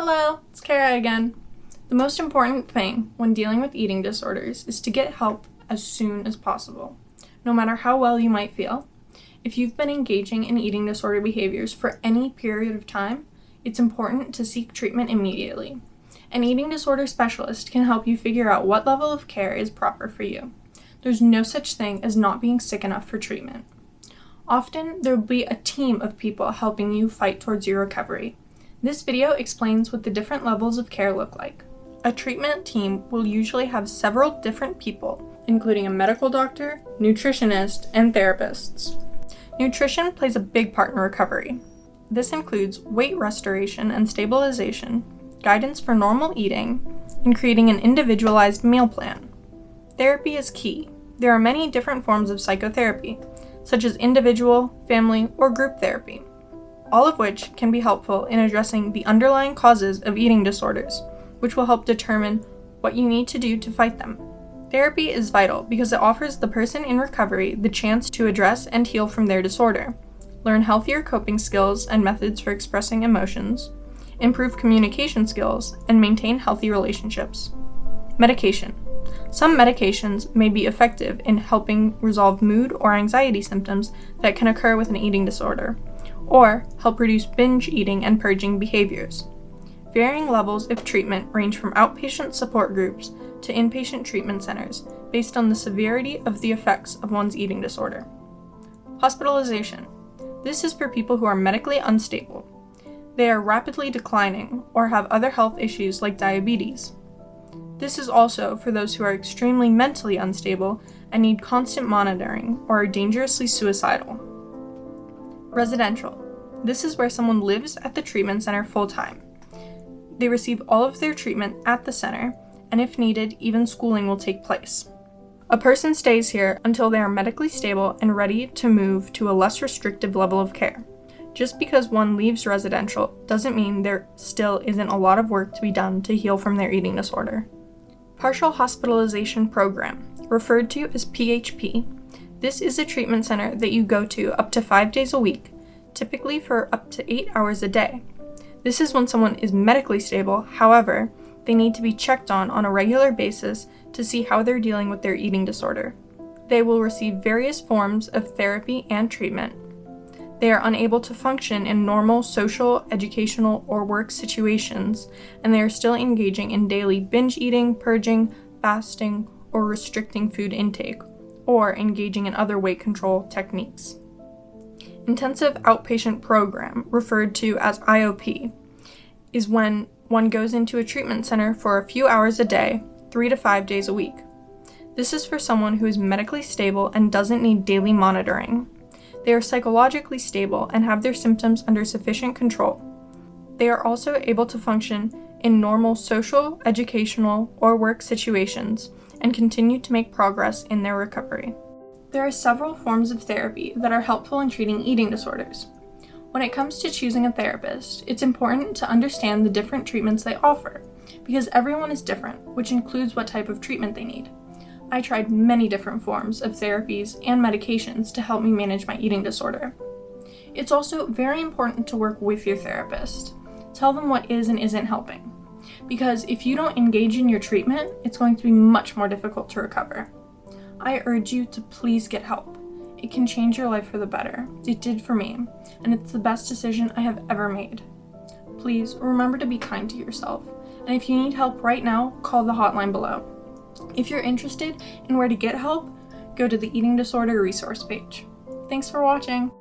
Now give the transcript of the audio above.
Hello, it's Kara again. The most important thing when dealing with eating disorders is to get help as soon as possible, no matter how well you might feel. If you've been engaging in eating disorder behaviors for any period of time, it's important to seek treatment immediately. An eating disorder specialist can help you figure out what level of care is proper for you. There's no such thing as not being sick enough for treatment. Often, there will be a team of people helping you fight towards your recovery. This video explains what the different levels of care look like. A treatment team will usually have several different people, including a medical doctor, nutritionist, and therapists. Nutrition plays a big part in recovery. This includes weight restoration and stabilization, guidance for normal eating, and creating an individualized meal plan. Therapy is key. There are many different forms of psychotherapy, such as individual, family, or group therapy, all of which can be helpful in addressing the underlying causes of eating disorders, which will help determine what you need to do to fight them. Therapy is vital because it offers the person in recovery the chance to address and heal from their disorder, learn healthier coping skills and methods for expressing emotions, improve communication skills, and maintain healthy relationships. Medication. Some medications may be effective in helping resolve mood or anxiety symptoms that can occur with an eating disorder, or help reduce binge eating and purging behaviors. Varying levels of treatment range from outpatient support groups to inpatient treatment centers based on the severity of the effects of one's eating disorder. Hospitalization. This is for people who are medically unstable. They are rapidly declining or have other health issues like diabetes. This is also for those who are extremely mentally unstable and need constant monitoring or are dangerously suicidal. Residential. This is where someone lives at the treatment center full-time. They receive all of their treatment at the center, and if needed, even schooling will take place. A person stays here until they are medically stable and ready to move to a less restrictive level of care. Just because one leaves residential doesn't mean there still isn't a lot of work to be done to heal from their eating disorder. Partial Hospitalization Program, referred to as PHP. This is a treatment center that you go to up to 5 days a week, typically for up to 8 hours a day. This is when someone is medically stable, however, they need to be checked on a regular basis to see how they're dealing with their eating disorder. They will receive various forms of therapy and treatment. They are unable to function in normal social, educational, or work situations, and they are still engaging in daily binge eating, purging, fasting, or restricting food intake, or engaging in other weight control techniques. Intensive Outpatient Program, referred to as IOP, is when one goes into a treatment center for a few hours a day, 3 to 5 days a week. This is for someone who is medically stable and doesn't need daily monitoring. They are psychologically stable and have their symptoms under sufficient control. They are also able to function in normal social, educational, or work situations and continue to make progress in their recovery. There are several forms of therapy that are helpful in treating eating disorders. When it comes to choosing a therapist, it's important to understand the different treatments they offer, because everyone is different, which includes what type of treatment they need. I tried many different forms of therapies and medications to help me manage my eating disorder. It's also very important to work with your therapist. Tell them what is and isn't helping, because if you don't engage in your treatment, it's going to be much more difficult to recover. I urge you to please get help. It can change your life for the better. It did for me, and it's the best decision I have ever made. Please remember to be kind to yourself, and if you need help right now, call the hotline below. If you're interested in where to get help, go to the Eating Disorder resource page. Thanks for watching.